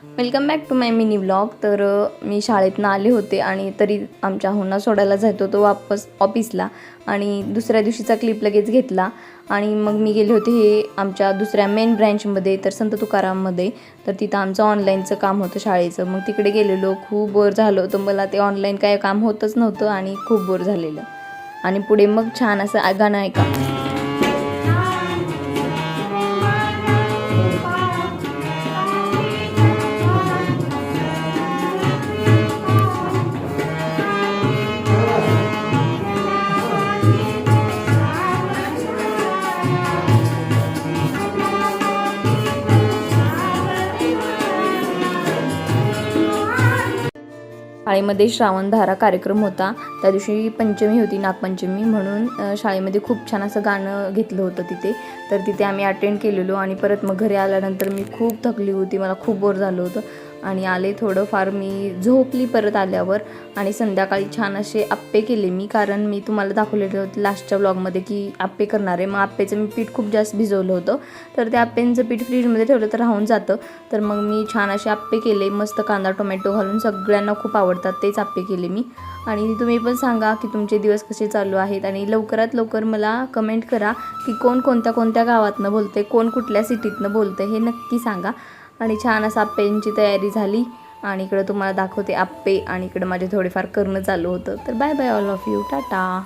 Welcome back to my mini vlog. तर मी शाळेतनं आले होते आणि तरी आमच्या हुंना सोडायला जात होतो वापस ऑफिसला आणि दुसऱ्या दिवशीचा क्लिप लगेच घेतला आणि मग मी गेले होते हे आमच्या दुसऱ्या मेन ब्रँचमध्ये तर संत तुकाराममध्ये. तर तिथं आमचं ऑनलाईनचं काम होतं शाळेचं. मग तिकडे गेलेलो, खूप बोर झालं होतं. मला ते ऑनलाईन काय काम होतच नव्हतं आणि खूप बोर झालेलं. आणि पुढे मग छान असं गाणं ऐका. शाळेमध्ये श्रावणधारा कार्यक्रम होता. त्या दिवशी पंचमी होती, नागपंचमी, म्हणून शाळेमध्ये खूप छान असं गाणं घेतलं होतं तिथे. तर तिथे आम्ही अटेंड केलेलो आणि परत मग घरी आल्यानंतर मी खूप थकली होती, मला खूप बोर झालं होतं आणि आले थोडंफार मी झोपली परत आल्यावर. आणि संध्याकाळी छान असे आप्पे केले मी, कारण मी तुम्हाला दाखवलेलं होतं लास्टच्या ब्लॉगमध्ये की आप्पे करणार आहे. मग आप्पेचं मी पीठ खूप जास्त भिजवलं होतं, तर त्या आप्प्यांचं पीठ फ्रीजमध्ये ठेवलं तर राहून जातं. तर मग मी छान असे आप्पे केले, मस्त कांदा टोमॅटो घालून, सगळ्यांना खूप आवडतात तेच आप्पे केले मी. आणि तुम्ही पण सांगा की तुमचे दिवस कसे चालू आहेत आणि लवकरात लवकर मला कमेंट करा की कोण कोणत्या गावातनं बोलते, कोण कुठल्या सिटीतनं बोलते, हे नक्की सांगा. आणि छान असं आप्प्यांची तयारी झाली आणि इकडं तुम्हाला दाखवते आप्पे आणि इकडं माझे थोडेफार करणं चालू होतं. तर bye bye all of you, Tata.